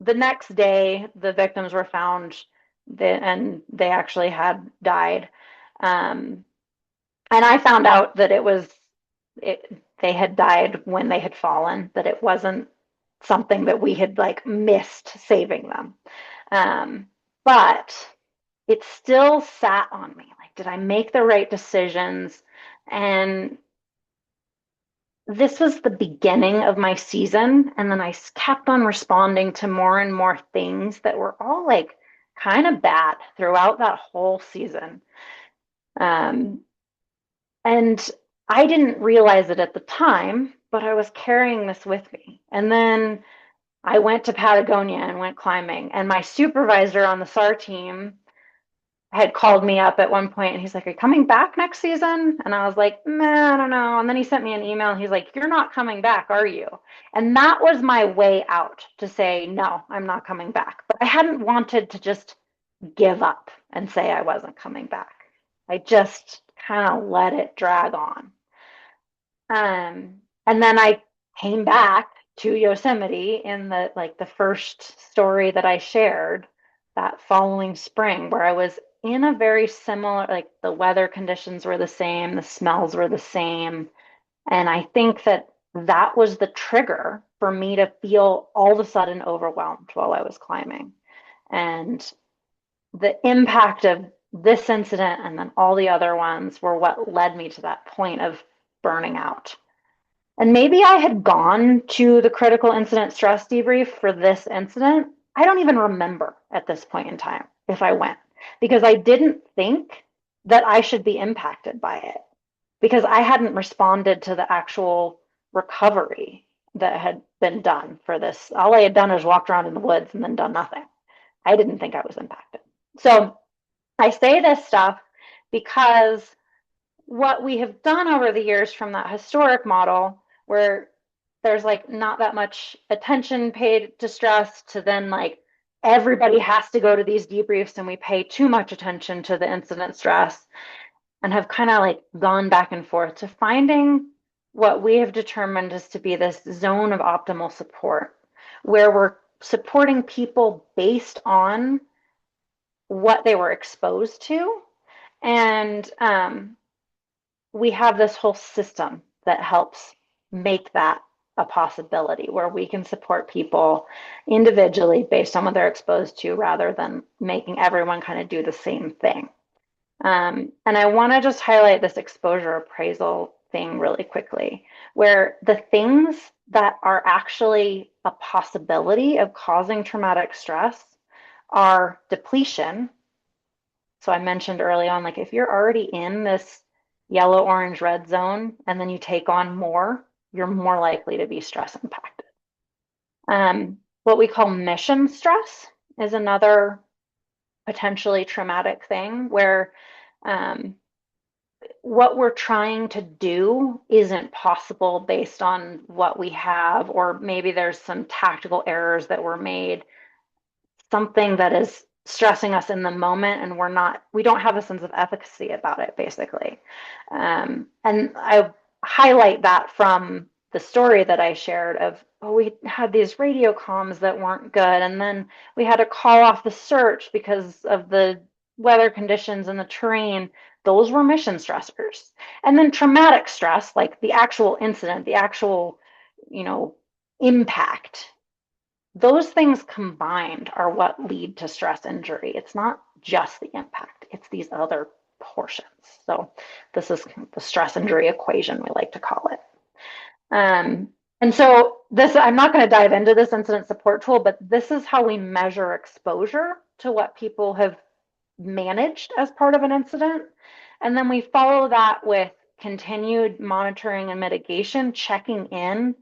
Speaker 2: the next day the victims were found, and they actually had died. Um, and I found out that they had died when they had fallen, that it wasn't something that we had like missed saving them. Um, but it still sat on me. Like, did I make the right decisions? And this was the beginning of my season. And then I kept on responding to more and more things that were all like kind of bad throughout that whole season. Um, and I didn't realize it at the time, but I was carrying this with me. And then I went to Patagonia and went climbing. And my supervisor on the SAR team had called me up at one point and he's like, are you coming back next season? And I was like, nah, I don't know. And then he sent me an email and he's like, you're not coming back, are you? And that was my way out to say, no, I'm not coming back. But I hadn't wanted to just give up and say I wasn't coming back. I just kind of let it drag on. And then I came back to Yosemite in the first story that I shared that following spring, where I was in a very similar, like the weather conditions were the same, the smells were the same. And I think that that was the trigger for me to feel all of a sudden overwhelmed while I was climbing. And the impact of this incident and then all the other ones were what led me to that point of burning out. And maybe I had gone to the critical incident stress debrief for this incident. I don't even remember at this point in time if I went, because I didn't think that I should be impacted by it, because I hadn't responded to the actual recovery that had been done for this. All I had done is walked around in the woods and then done nothing. I didn't think I was impacted. So I say this stuff because what we have done over the years from that historic model, where there's like not that much attention paid to stress, to then like everybody has to go to these debriefs and we pay too much attention to the incident stress, and have kind of like gone back and forth to finding what we have determined is to be this zone of optimal support, where we're supporting people based on what they were exposed to. And we have this whole system that helps make that a possibility, where we can support people individually based on what they're exposed to, rather than making everyone kind of do the same thing. And I want to just highlight this exposure appraisal thing really quickly, where the things that are actually a possibility of causing traumatic stress are depletion. So I mentioned early on, like if you're already in this yellow, orange, red zone, and then you take on more, you're more likely to be stress impacted. What we call mission stress is another potentially traumatic thing where um, what we're trying to do isn't possible based on what we have, or maybe there's some tactical errors that were made, something that is stressing us in the moment, and we don't have a sense of efficacy about it, basically. And I highlight that from the story that I shared of, oh, we had these radio comms that weren't good, and then we had to call off the search because of the weather conditions and the terrain. Those were mission stressors. And then traumatic stress, like the actual incident, the actual, you know, impact, those things combined are what lead to stress injury. It's not just the impact, it's these other portions. So this is the stress injury equation, we like to call it. And so this, I'm not going to dive into this incident support tool, but this is how we measure exposure to what people have managed as part of an incident. And then we follow that with continued monitoring and mitigation, checking in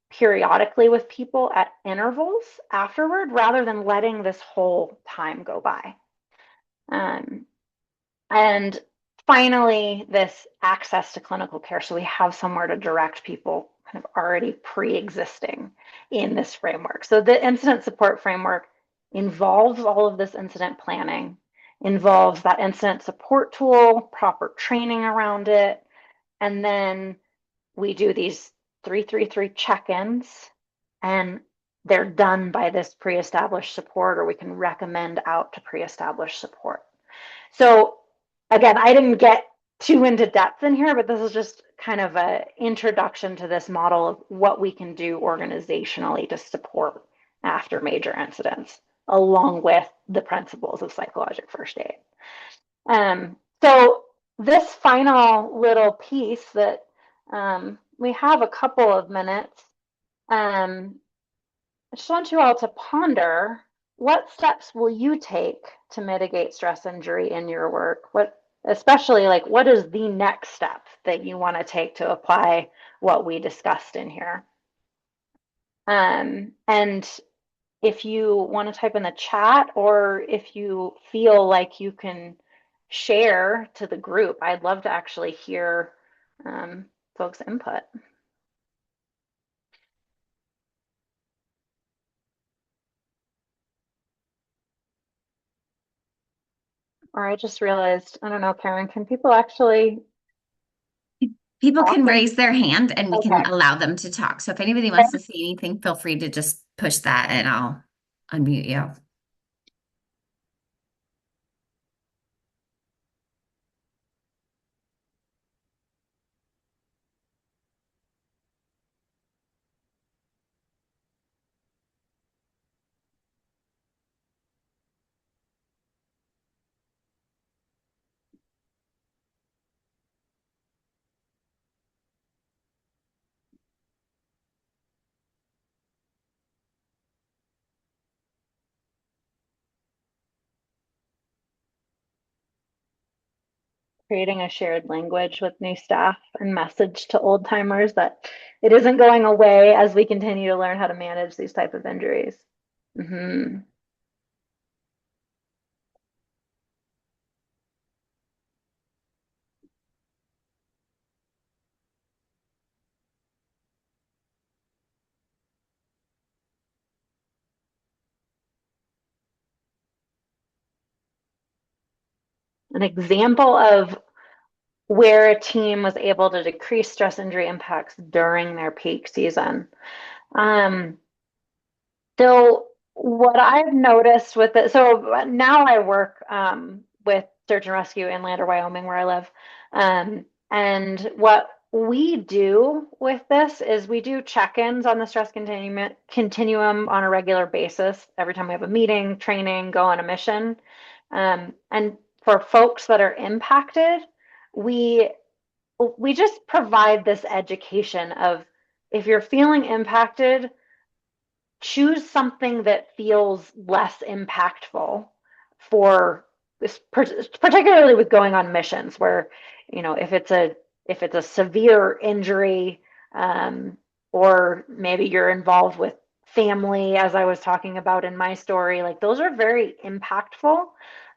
Speaker 2: periodically with people at intervals afterward rather than letting this whole time go by. Um, and finally, this access to clinical care. So we have somewhere to direct people kind of already pre-existing in this framework. So the incident support framework involves all of this incident planning, involves that incident support tool, proper training around it, and then we do these 333 check-ins, and they're done by this pre-established support, or we can recommend out to pre-established support. So again, I didn't get too into depth in here, but this is just kind of an introduction to this model of what we can do organizationally to support after major incidents, along with the principles of psychologic first aid. So this final little piece that we have a couple of minutes. I just want you all to ponder, what steps will you take to mitigate stress injury in your work? Especially like, what is the next step that you want to take to apply what we discussed in here? And if you want to type in the chat, or if you feel like you can share to the group, I'd love to actually hear folks' input. Or I just realized, I don't know, Karen, can people actually
Speaker 1: People
Speaker 2: talk?
Speaker 1: can raise their hand and we can
Speaker 2: Okay.
Speaker 1: allow them to talk. So if anybody wants to say anything, feel free to just push that and I'll unmute you.
Speaker 2: Creating a shared language with new staff and message to old timers that it isn't going away as we continue to learn how to manage these type of injuries. Mm-hmm. An example of where a team was able to decrease stress injury impacts during their peak season. Um, So what I've noticed with it, so now I work with search and rescue in Lander, Wyoming, where I live. And what we do with this is we do check-ins on the stress continuum on a regular basis. Every time we have a meeting, training, go on a mission. And for folks that are impacted, we we just provide this education of, if you're feeling impacted, choose something that feels less impactful for this, particularly with going on missions where, if it's a severe injury, or maybe you're involved with family, as I was talking about in my story, like those are very impactful.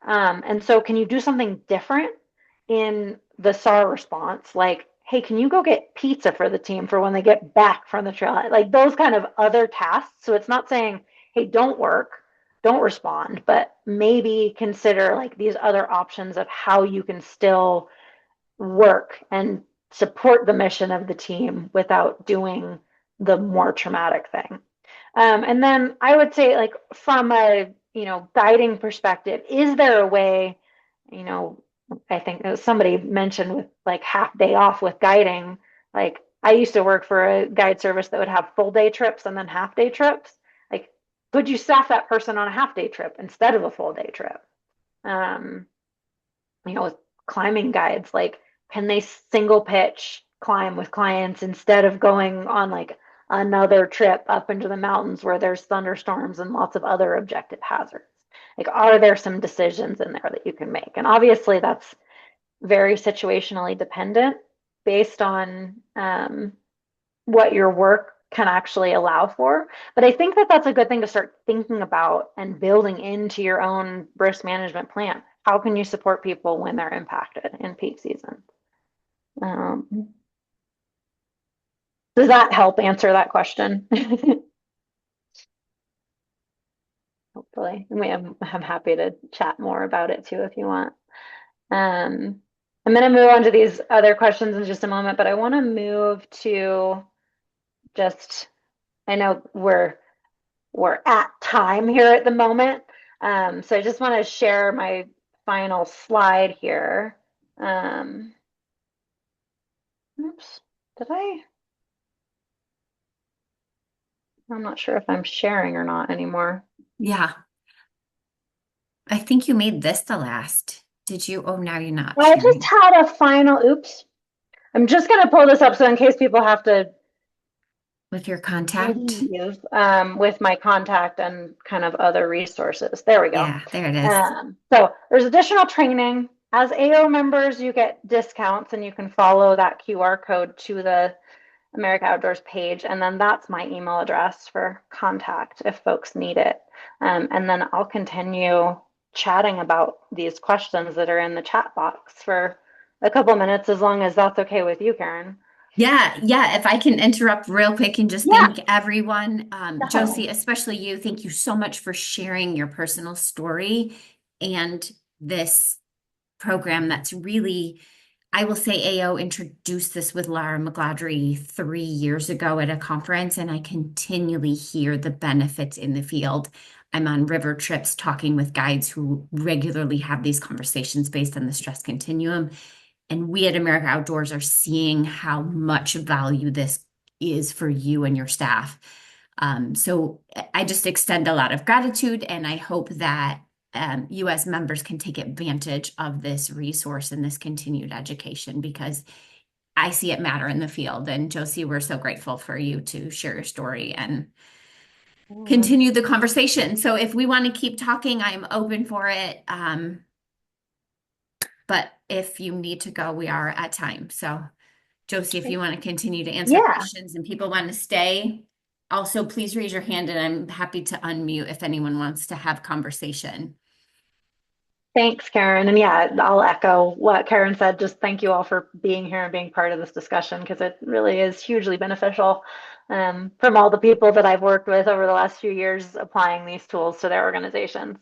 Speaker 2: And so can you do something different in the SAR response? Like, hey, can you go get pizza for the team for when they get back from the trail? Like those kind of other tasks. So it's not saying, hey, don't work, don't respond, but maybe consider like these other options of how you can still work and support the mission of the team without doing the more traumatic thing. And then I would say, like, from a, guiding perspective, is there a way, you know, I think somebody mentioned with like half day off with guiding, like I used to work for a guide service that would have full day trips and then half day trips. Like, could you staff that person on a half day trip instead of a full day trip? Um, with climbing guides, like can they single pitch climb with clients instead of going on like another trip up into the mountains where there's thunderstorms and lots of other objective hazards? Like, are there some decisions in there that you can make? And obviously, that's very situationally dependent based on what your work can actually allow for. But I think that that's a good thing to start thinking about and building into your own risk management plan. How can you support people when they're impacted in peak season? Um, does that help answer that question? Hopefully. I'm happy to chat more about it too if you want. Um, I'm going to move on to these other questions in just a moment, but I want to move to just, I know we're at time here at the moment. So I just want to share my final slide here. Um, oops, did I? I'm not sure if I'm sharing or not anymore.
Speaker 1: Yeah, I think you made this the last. Did you? Oh, now you're not
Speaker 2: I just
Speaker 1: sharing
Speaker 2: had a final, oops. I'm just going to pull this up so in case people have to
Speaker 1: with your contact.
Speaker 2: leave with my contact and kind of other resources. There we go.
Speaker 1: Yeah, there it is.
Speaker 2: So there's additional training. As AO members, you get discounts and you can follow that QR code to the America Outdoors page. And then that's my email address for contact if folks need it. And then I'll continue chatting about these questions that are in the chat box for a couple minutes, as long as that's okay with you, Karen.
Speaker 1: Yeah, yeah. If I can interrupt real quick and just
Speaker 2: Yeah,
Speaker 1: thank everyone, Josie,
Speaker 2: definitely.
Speaker 1: especially you, thank you so much for sharing your personal story and this program that's really, I will say AO introduced this with Lara McGladrey 3 years ago at a conference, and I continually hear the benefits in the field. I'm on river trips talking with guides who regularly have these conversations based on the stress continuum. And we at America Outdoors are seeing how much value this is for you and your staff. So I just extend a lot of gratitude, and I hope that you as members can take advantage of this resource and this continued education because I see it matter in the field. And Josie, we're so grateful for you to share your story and
Speaker 2: Mm.
Speaker 1: continue the conversation. So if we want to keep talking, I'm open for it. But if you need to go, we are at time. So, Josie, if you want to continue to answer
Speaker 2: Yeah.
Speaker 1: questions and people want to stay, also please raise your hand and I'm happy to unmute if anyone wants to have conversation.
Speaker 2: Thanks, Karen. And yeah, I'll echo what Karen said. Just thank you all for being here and being part of this discussion because it really is hugely beneficial from all the people that I've worked with over the last few years applying these tools to their organizations.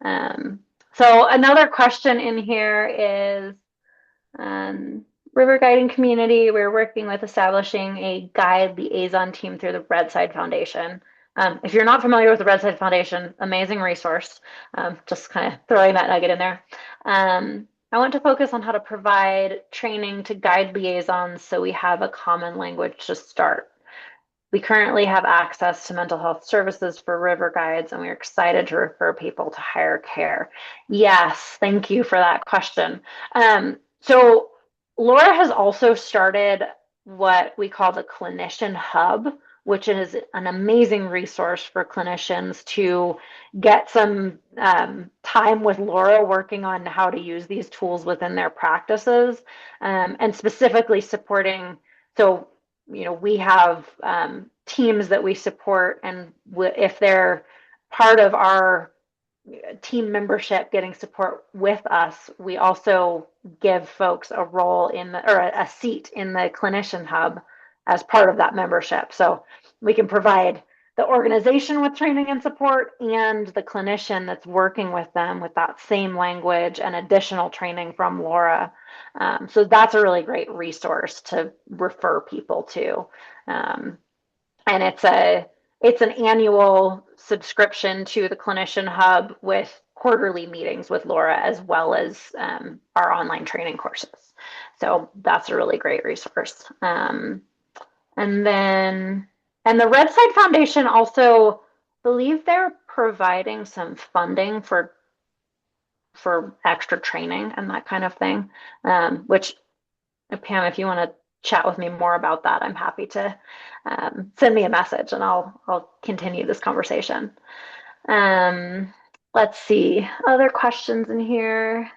Speaker 2: Um, so another question in here is um, river guiding community. We're working with establishing a guide liaison team through the Redside Foundation. If you're not familiar with the Redside Foundation, amazing resource. Just kind of throwing that nugget in there. I want to focus on how to provide training to guide liaisons so we have a common language to start. We currently have access to mental health services for river guides, and we're excited to refer people to higher care. Yes, thank you for that question. So Laura has also started what we call the Clinician Hub, which is an amazing resource for clinicians to get some time with Laura working on how to use these tools within their practices and specifically supporting. So we have teams that we support, and if they're part of our team membership, getting support with us, we also give folks a role in the, or a seat in the clinician hub as part of that membership. So we can provide the organization with training and support and the clinician that's working with them with that same language and additional training from Laura. So that's a really great resource to refer people to. Um, and it's an annual subscription to the clinician hub with quarterly meetings with Laura as well as our online training courses. So that's a really great resource. And then and the Red Side Foundation also believe they're providing some funding for extra training and that kind of thing, which Pam, if you want to chat with me more about that, I'm happy to send me a message and I'll continue this conversation. Um, let's see, other questions in here.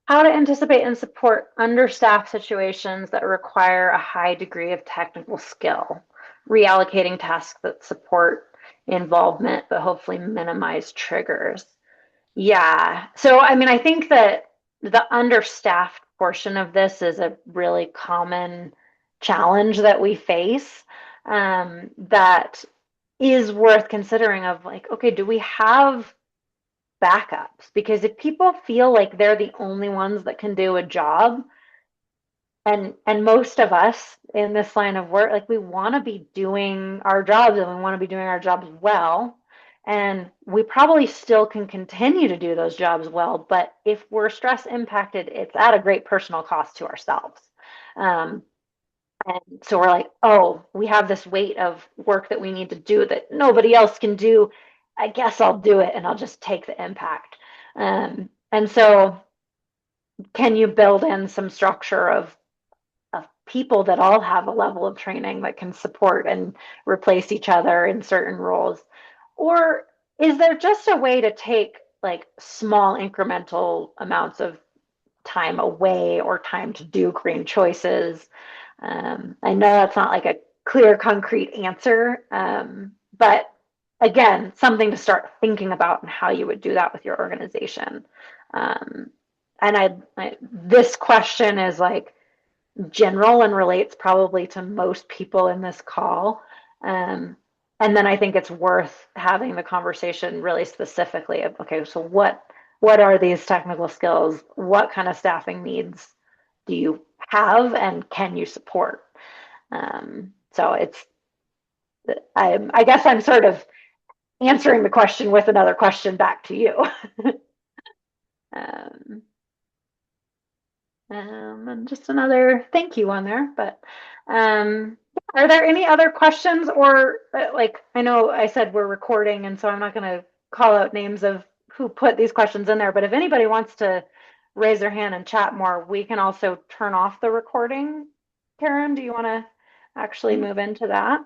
Speaker 2: How to anticipate and support understaffed situations that require a high degree of technical skill, reallocating tasks that support involvement but hopefully minimize triggers. Yeah. So, I mean, I think that the understaffed portion of this is a really common challenge that we face, that is worth considering of like, okay, do we have backups? Because if people feel like they're the only ones that can do a job, and most of us in this line of work, like we want to be doing our jobs and we want to be doing our jobs well, and we probably still can continue to do those jobs well, but if we're stress impacted, it's at a great personal cost to ourselves. um, and so we're like, oh, we have this weight of work that we need to do that nobody else can do. I guess I'll do it and I'll just take the impact. And so can you build in some structure of people that all have a level of training that can support and replace each other in certain roles? Or is there just a way to take like small incremental amounts of time away or time to do green choices? I know that's not like a clear, concrete answer, but again, something to start thinking about and how you would do that with your organization. Um, and this question is like general and relates probably to most people in this call. Um, and then I think it's worth having the conversation really specifically of, okay, so what are these technical skills? What kind of staffing needs do you have and can you support? So I guess I'm sort of answering the question with another question back to you. um, and just another thank you on there. But are there any other questions or like I know I said we're recording, and so I'm not going to call out names of who put these questions in there. But if anybody wants to raise their hand and chat more, we can also turn off the recording. Karen, do you want to actually move into that?